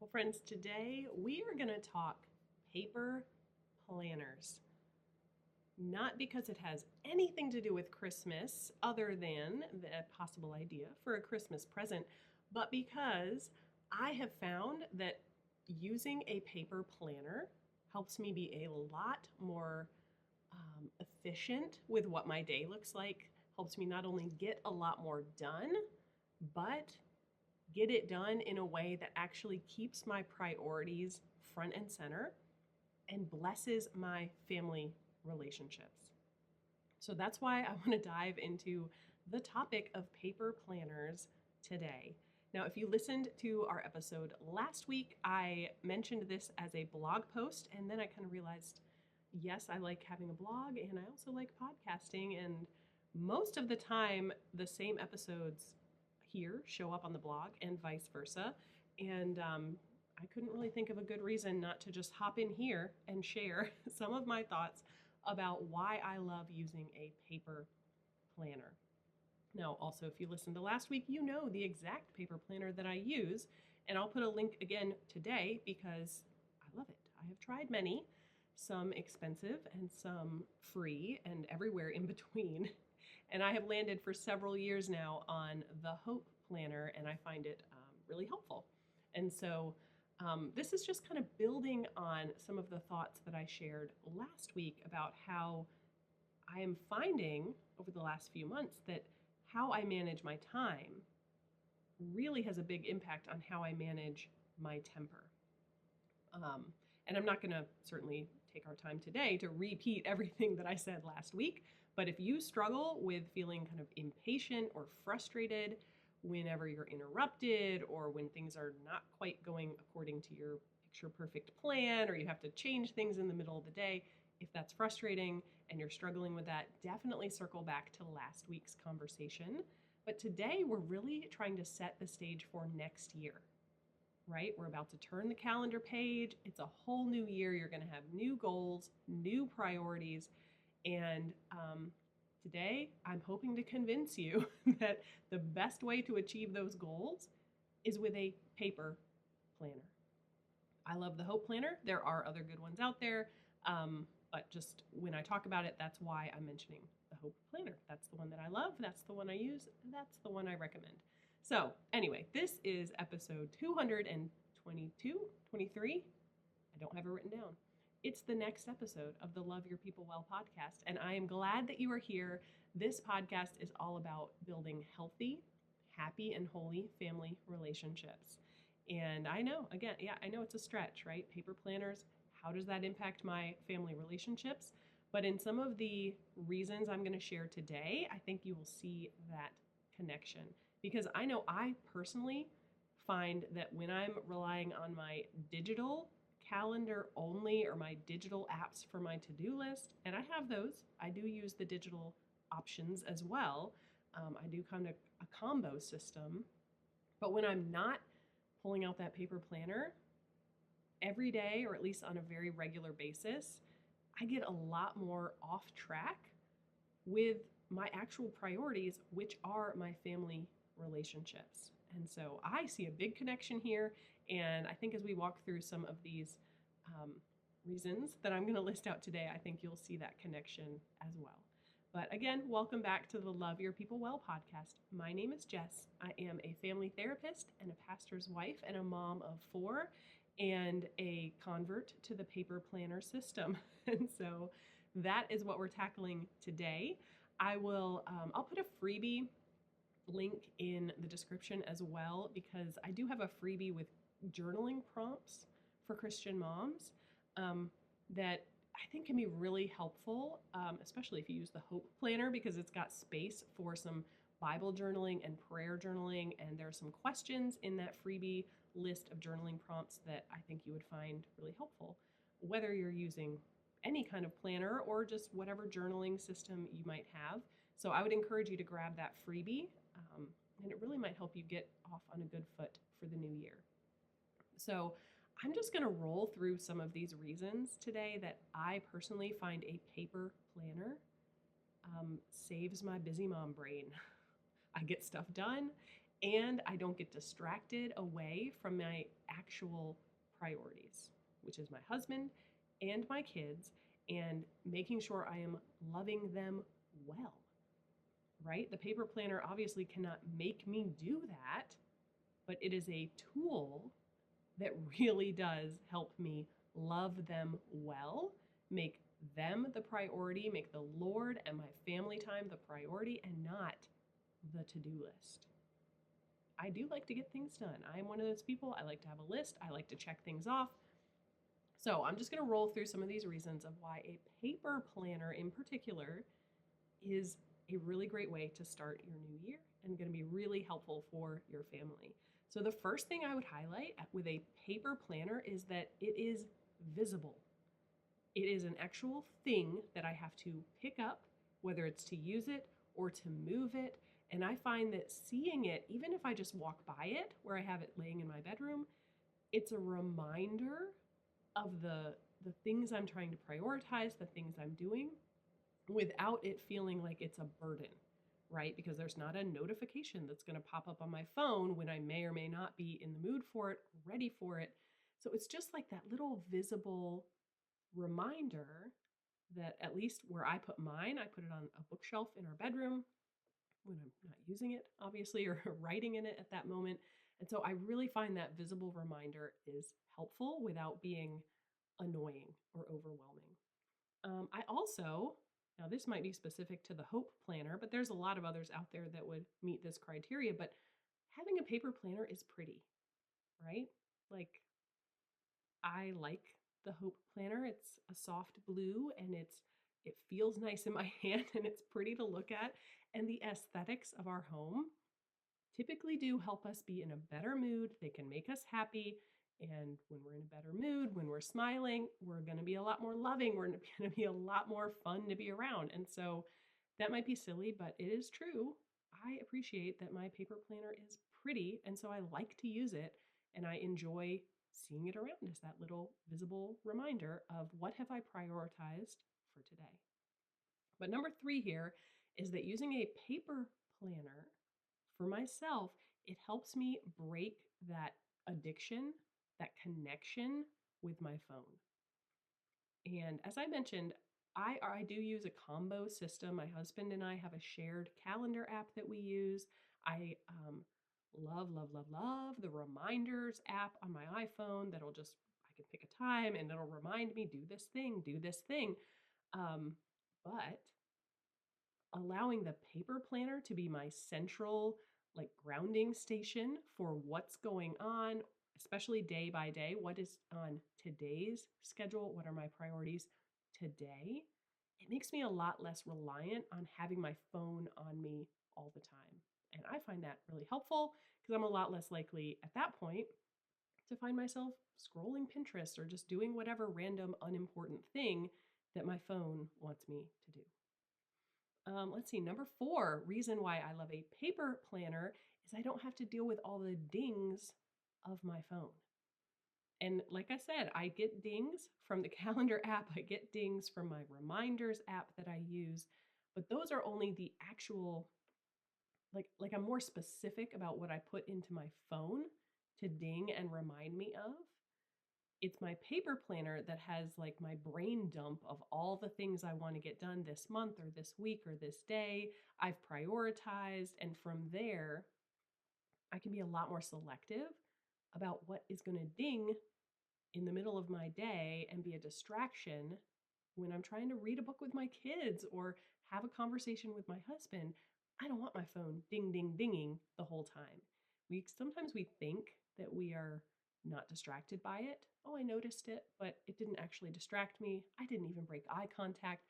Well, friends, today we are going to talk paper planners. Not because it has anything to do with Christmas, other than the possible idea for a Christmas present, but because I have found that using a paper planner helps me be a lot more efficient with what my day looks like, helps me not only get a lot more done, but get it done in a way that actually keeps my priorities front and center and blesses my family relationships. So that's why I want to dive into the topic of paper planners today. Now, if you listened to our episode last week, I mentioned this as a blog post, and then I kind of realized, yes, I like having a blog and I also like podcasting, and most of the time the same episodes here show up on the blog and vice versa. And I couldn't really think of a good reason not to just hop in here and share some of my thoughts about why I love using a paper planner. Now, also, if you listened to last week, you know the exact paper planner that I use, and I'll put a link again today because I love it. I have tried many, some expensive and some free and everywhere in between. And I have landed for several years now on the Hope Planner, and I find it really helpful. And so this is just kind of building on some of the thoughts that I shared last week about how I am finding over the last few months that how I manage my time really has a big impact on how I manage my temper. And I'm not going to certainly take our time today to repeat everything that I said last week, but if you struggle with feeling kind of impatient or frustrated whenever you're interrupted or when things are not quite going according to your picture perfect plan, or you have to change things in the middle of the day, if that's frustrating and you're struggling with that, definitely circle back to last week's conversation. But today we're really trying to set the stage for next year, right? We're about to turn the calendar page. It's a whole new year. You're going to have new goals, new priorities. And today I'm hoping to convince you that the best way to achieve those goals is with a paper planner. I love the Hope Planner. There are other good ones out there. But just when I talk about it, that's why I'm mentioning the Hope Planner. That's the one that I love. That's the one I use. That's the one I recommend. So anyway, this is episode 222, 23. I don't have it written down. It's the next episode of the Love Your People Well podcast, and I am glad that you are here. This podcast is all about building healthy, happy, and holy family relationships. And I know, again, I know it's a stretch, right? Paper planners, how does that impact my family relationships? But in some of the reasons I'm going to share today, I think you will see that connection. Because I know I personally find that when I'm relying on my digital calendar only or my digital apps for my to-do list, and I have those, I do use the digital options as well. I do kind of a combo system. But when I'm not pulling out that paper planner every day, or at least on a very regular basis, I get a lot more off track with my actual priorities, which are my family relationships. And so I see a big connection here. And I think as we walk through some of these reasons that I'm going to list out today, I think you'll see that connection as well. But again, welcome back to the Love Your People Well podcast. My name is Jess. I am a family therapist and a pastor's wife and a mom of 4 and a convert to the paper planner system. And so that is what we're tackling today. I'll put a freebie link in the description as well, because I do have a freebie with journaling prompts for Christian moms that I think can be really helpful, especially if you use the Hope Planner, because it's got space for some Bible journaling and prayer journaling, and there are some questions in that freebie list of journaling prompts that I think you would find really helpful, whether you're using any kind of planner or just whatever journaling system you might have. So I would encourage you to grab that freebie, and it really might help you get off on a good foot for the new year. So I'm just going to roll through some of these reasons today that I personally find a paper planner saves my busy mom brain. I get stuff done, and I don't get distracted away from my actual priorities, which is my husband and my kids, and making sure I am loving them well, right? The paper planner obviously cannot make me do that, but it is a tool that really does help me love them well, make them the priority, make the Lord and my family time the priority, and not the to do list. I do like to get things done. I am one of those people. I like to have a list, I like to check things off. So I'm just going to roll through some of these reasons of why a paper planner in particular is a really great way to start your new year and going to be really helpful for your family. So the first thing I would highlight with a paper planner is that it is visible. It is an actual thing that I have to pick up, whether it's to use it or to move it. And I find that seeing it, even if I just walk by it where I have it laying in my bedroom, it's a reminder of the things I'm trying to prioritize, the things I'm doing, without it feeling like it's a burden, right? Because there's not a notification that's going to pop up on my phone when I may or may not be in the mood for it, ready for it. So it's just like that little visible reminder that, at least where I put mine, I put it on a bookshelf in our bedroom when I'm not using it, obviously, or writing in it at that moment. And so I really find that visible reminder is helpful without being annoying or overwhelming. I also, now this might be specific to the Hope Planner, but there's a lot of others out there that would meet this criteria. But having a paper planner is pretty, right? Like, I like the Hope Planner. It's a soft blue and it feels nice in my hand and it's pretty to look at. And the aesthetics of our home typically do help us be in a better mood. They can make us happy. And when we're in a better mood, when we're smiling, we're going to be a lot more loving. We're going to be a lot more fun to be around. And so that might be silly, but it is true. I appreciate that my paper planner is pretty. And so I like to use it and I enjoy seeing it around as that little visible reminder of what have I prioritized for today. But number 3 here is that using a paper planner for myself, it helps me break that addiction, that connection with my phone. And as I mentioned, I do use a combo system. My husband and I have a shared calendar app that we use. I love the reminders app on my iPhone that'll just, I can pick a time and it'll remind me, do this thing, do this thing. But allowing the paper planner to be my central, like, grounding station for what's going on, especially day by day. What is on today's schedule? What are my priorities today? It makes me a lot less reliant on having my phone on me all the time. And I find that really helpful because I'm a lot less likely at that point to find myself scrolling Pinterest or just doing whatever random unimportant thing that my phone wants me to do. Let's see, number 4 reason why I love a paper planner is I don't have to deal with all the dings of my phone. And like I said, I get dings from the calendar app, I get dings from my reminders app that I use, but those are only the actual, like I'm more specific about what I put into my phone to ding and remind me of. It's my paper planner that has like my brain dump of all the things I want to get done this month or this week or this day. I've prioritized, and from there, I can be a lot more selective about what is going to ding in the middle of my day and be a distraction when I'm trying to read a book with my kids or have a conversation with my husband. I don't want my phone ding, ding, dinging the whole time. Sometimes we think that we are not distracted by it. Oh, I noticed it, but it didn't actually distract me. I didn't even break eye contact.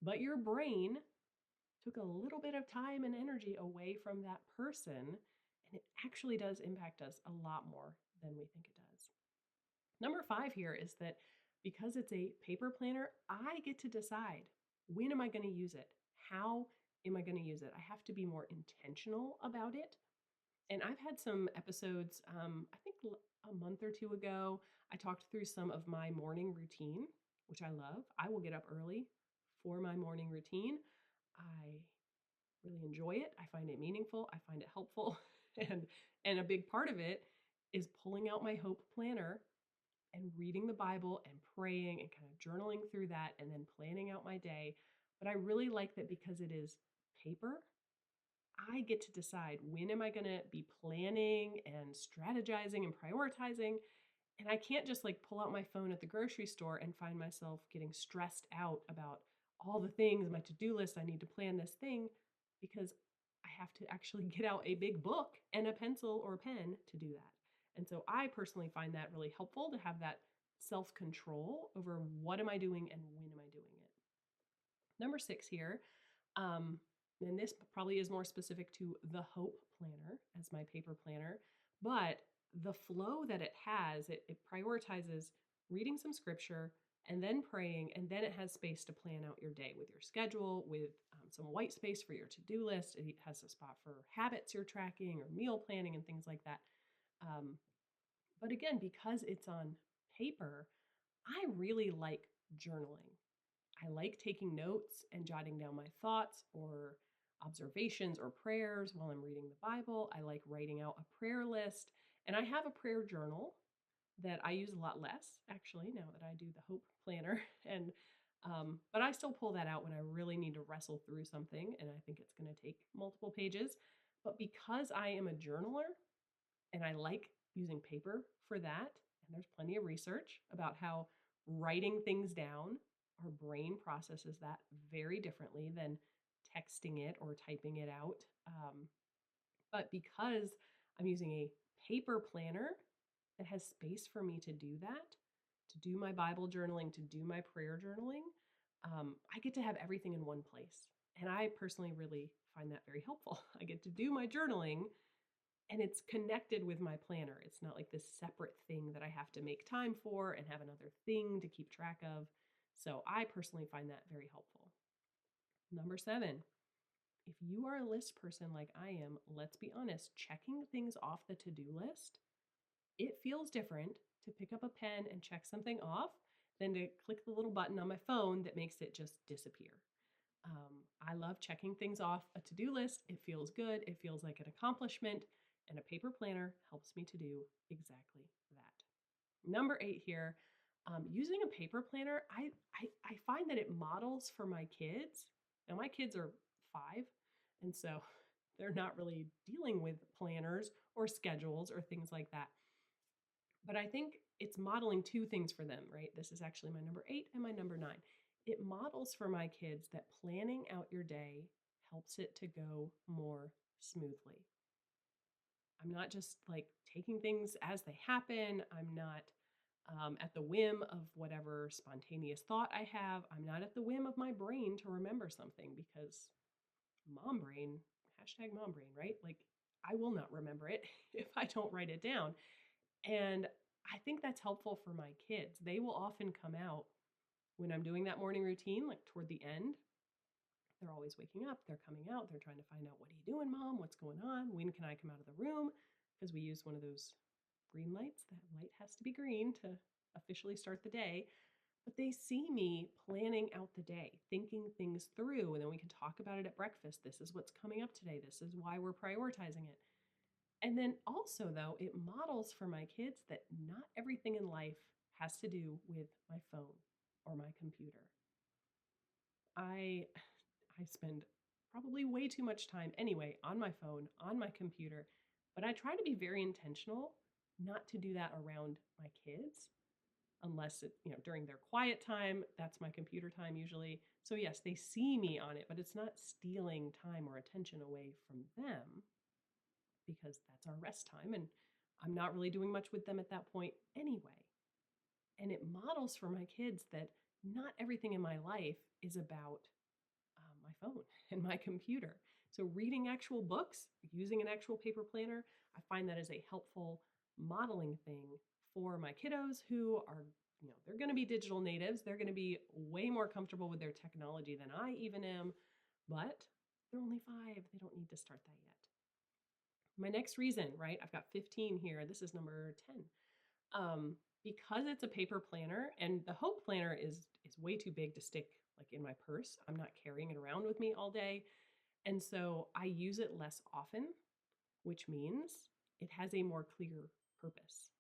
But your brain took a little bit of time and energy away from that person, and it actually does impact us a lot more than we think it does. Number 5 here is that because it's a paper planner, I get to decide, when am I going to use it? How am I going to use it? I have to be more intentional about it. And I've had some episodes, I think a month or two ago, I talked through some of my morning routine, which I love. I will get up early for my morning routine. I really enjoy it. I find it meaningful. I find it helpful. And a big part of it is pulling out my Hope Planner and reading the Bible and praying and kind of journaling through that and then planning out my day. But I really like that because it is paper. I get to decide when am I going to be planning and strategizing and prioritizing. And I can't just like pull out my phone at the grocery store and find myself getting stressed out about all the things, my to-do list, I need to plan this thing, because I have to actually get out a big book and a pencil or a pen to do that. And so I personally find that really helpful to have that self-control over what am I doing and when am I doing it. Number 6 here, um, and this probably is more specific to the Hope Planner as my paper planner, but the flow that it has, it prioritizes reading some scripture and then praying, and then it has space to plan out your day with your schedule, with some white space for your to-do list. It has a spot for habits you're tracking or meal planning and things like that. Um, but again, because it's on paper, I really like journaling. I like taking notes and jotting down my thoughts or observations or prayers while I'm reading the Bible. I like writing out a prayer list. And I have a prayer journal that I use a lot less, actually, now that I do the Hope Planner. And but I still pull that out when I really need to wrestle through something, and I think it's going to take multiple pages. But because I am a journaler and I like using paper for that, and there's plenty of research about how writing things down, our brain processes that very differently than texting it or typing it out. But because I'm using a paper planner that has space for me to do that, to do my Bible journaling, to do my prayer journaling, I get to have everything in one place. And I personally really find that very helpful. I get to do my journaling and it's connected with my planner. It's not like this separate thing that I have to make time for and have another thing to keep track of. So I personally find that very helpful. Number 7, if you are a list person like I am, let's be honest, checking things off the to-do list, it feels different to pick up a pen and check something off than to click the little button on my phone that makes it just disappear. I love checking things off a to-do list. It feels good. It feels like an accomplishment, and a paper planner helps me to do exactly that. Number 8 here, using a paper planner, I find that it models for my kids. Now, my kids are 5, and so they're not really dealing with planners or schedules or things like that. But I think it's modeling 2 things for them, right? This is actually my number 8 and my number 9. It models for my kids that planning out your day helps it to go more smoothly. I'm not just like taking things as they happen. I'm not at the whim of whatever spontaneous thought I have. I'm not at the whim of my brain to remember something, because mom brain, hashtag mom brain, right? Like, I will not remember it if I don't write it down. And I think that's helpful for my kids. They will often come out when I'm doing that morning routine, like toward the end. They're always waking up, they're coming out, they're trying to find out, what are you doing, mom? What's going on? When can I come out of the room? Because we use one of those green lights. That light has to be green to officially start the day. But they see me planning out the day, thinking things through, and then we can talk about it at breakfast. This is what's coming up today. This is why we're prioritizing it. And then also, though, it models for my kids that not everything in life has to do with my phone or my computer. I spend probably way too much time anyway on my phone, on my computer, but I try to be very intentional not to do that around my kids, unless it, during their quiet time. That's my computer time usually. So yes, they see me on it, but it's not stealing time or attention away from them, because that's our rest time, and I'm not really doing much with them at that point anyway. And it models for my kids that not everything in my life is about my phone and my computer. So reading actual books, using an actual paper planner, I find that is a helpful modeling thing for my kiddos who are, they're going to be digital natives. They're going to be way more comfortable with their technology than I even am, but they're only 5. They don't need to start that yet. My next reason, right? I've got 15 here. This is number 10. Because it's a paper planner, and the Hope Planner is way too big to stick like in my purse. I'm not carrying it around with me all day. And so I use it less often. which means it has a more clear purpose.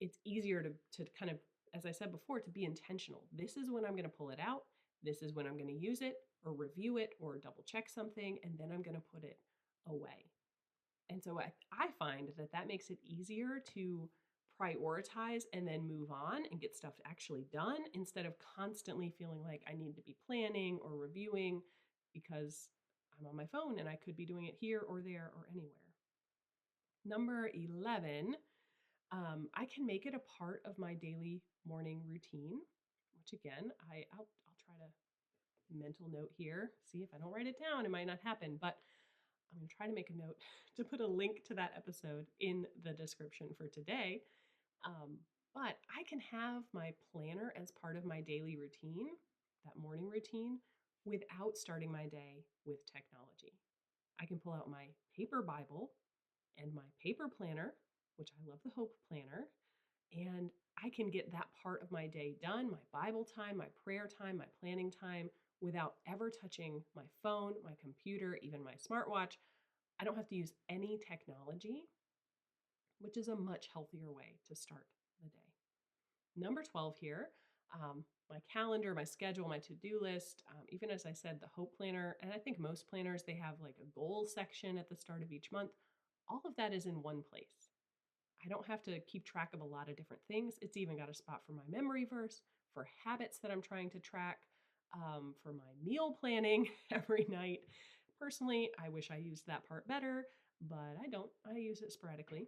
It's easier to kind of, as I said before, to be intentional. This is when I'm going to pull it out. This is when I'm going to use it or review it or double check something, and then I'm going to put it away. And so I find that that makes it easier to prioritize and then move on and get stuff actually done instead of constantly feeling like I need to be planning or reviewing because I'm on my phone and I could be doing it here or there or anywhere. Number 11, I can make it a part of my daily morning routine, which again, I'll try to mental note here. See if I don't write it down, it might not happen, but I'm going to try to make a note to put a link to that episode in the description for today. Um, but I can have my planner as part of my daily routine, that morning routine, without starting my day with technology. I can pull out my paper Bible and my paper planner, which I love the Hope Planner, and I can get that part of my day done, my Bible time, my prayer time, my planning time, without ever touching my phone, my computer, even my smartwatch. I don't have to use any technology, which is a much healthier way to start the day. Number 12 here, my calendar, my schedule, my to-do list, even as I said, the Hope Planner, and I think most planners, they have like a goal section at the start of each month. All of that is in one place. I don't have to keep track of a lot of different things. It's even got a spot for my memory verse, for habits that I'm trying to track, for my meal planning every night. Personally, I wish I used that part better, but I don't. I use it sporadically.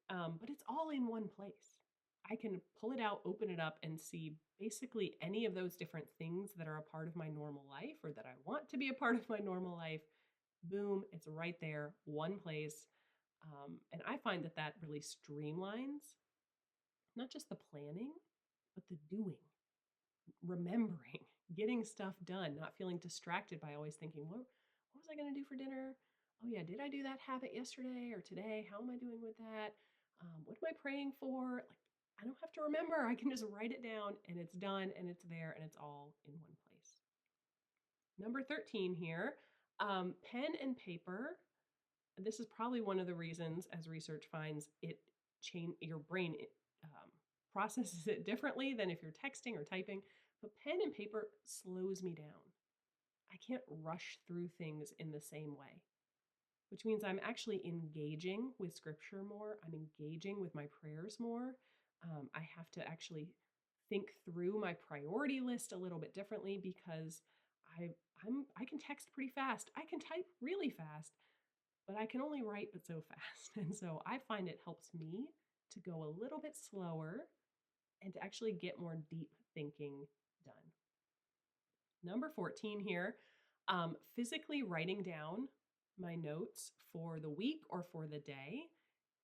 But it's all in one place. I can pull it out, open it up, and see basically any of those different things that are a part of my normal life or that I want to be a part of my normal life. Boom, it's right there, one place. And I find that that really streamlines not just the planning, but the doing, remembering, getting stuff done, not feeling distracted by always thinking, what was I going to do for dinner? Oh, yeah, did I do that habit yesterday or today? How am I doing with that? What am I praying for? Like, I don't have to remember. I can just write it down and it's done and it's there and it's all in one place. Number 13 here, pen and paper. This is probably one of the reasons, as research finds, your brain processes it differently than if you're texting or typing. But pen and paper slows me down. I can't rush through things in the same way, which means I'm actually engaging with scripture more. I'm engaging with my prayers more. I have to actually think through my priority list a little bit differently because I can text pretty fast. I can type really fast, but I can only write but so fast. And so I find it helps me to go a little bit slower and to actually get more deep thinking done. Number 14 here, physically writing down my notes for the week or for the day.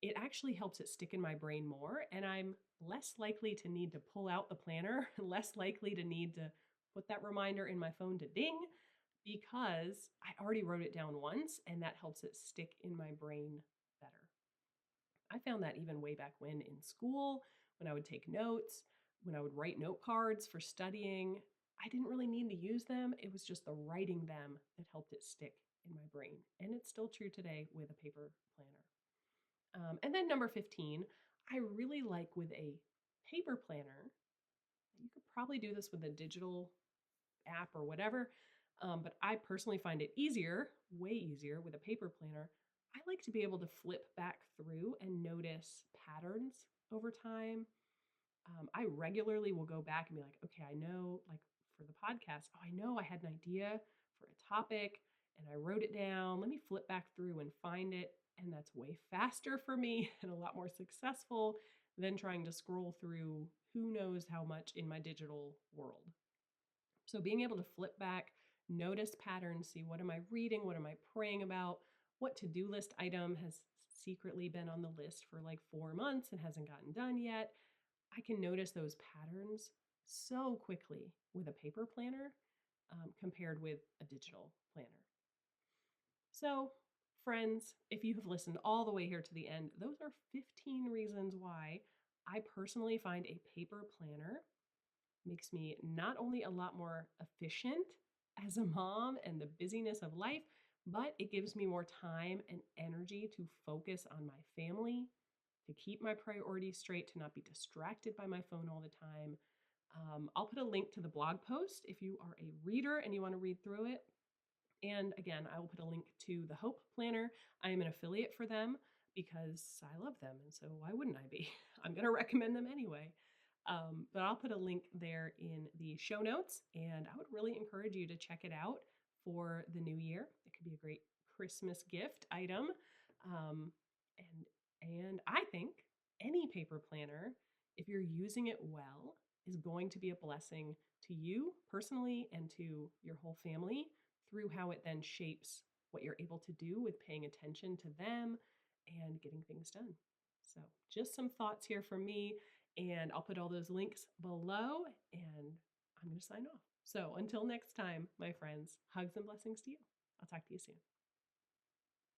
It actually helps it stick in my brain more, and I'm less likely to need to pull out the planner, less likely to need to put that reminder in my phone to ding, because I already wrote it down once, and that helps it stick in my brain better. I found that even way back when in school, when I would take notes, when I would write note cards for studying, I didn't really need to use them. It was just the writing them that helped it stick in my brain. And it's still true today with a paper planner. And then number 15, I really like with a paper planner. You could probably do this with a digital app or whatever, but I personally find it easier, way easier with a paper planner. I like to be able to flip back through and notice patterns over time. I regularly will go back and be like, okay, I know, like for the podcast, oh, I know I had an idea for a topic and I wrote it down. Let me flip back through and find it. And that's way faster for me and a lot more successful than trying to scroll through who knows how much in my digital world. So being able to flip back, notice patterns, see what am I reading, what am I praying about, what to-do list item has secretly been on the list for like 4 months and hasn't gotten done yet. I can notice those patterns so quickly with a paper planner compared with a digital planner. So, friends, if you have listened all the way here to the end, those are 15 reasons why I personally find a paper planner makes me not only a lot more efficient as a mom and the busyness of life, but it gives me more time and energy to focus on my family, to keep my priorities straight, to not be distracted by my phone all the time. I'll put a link to the blog post if you are a reader and you want to read through it. And again, I will put a link to the Hope Planner. I am an affiliate for them because I love them. And so why wouldn't I be? I'm going to recommend them anyway. But I'll put a link there in the show notes. And I would really encourage you to check it out for the new year. It could be a great Christmas gift item. Um, and I think any paper planner, if you're using it well, is going to be a blessing to you personally and to your whole family through how it then shapes what you're able to do with paying attention to them and getting things done. So, just some thoughts here from me, and I'll put all those links below, and I'm going to sign off. So, until next time, my friends, hugs and blessings to you. I'll talk to you soon.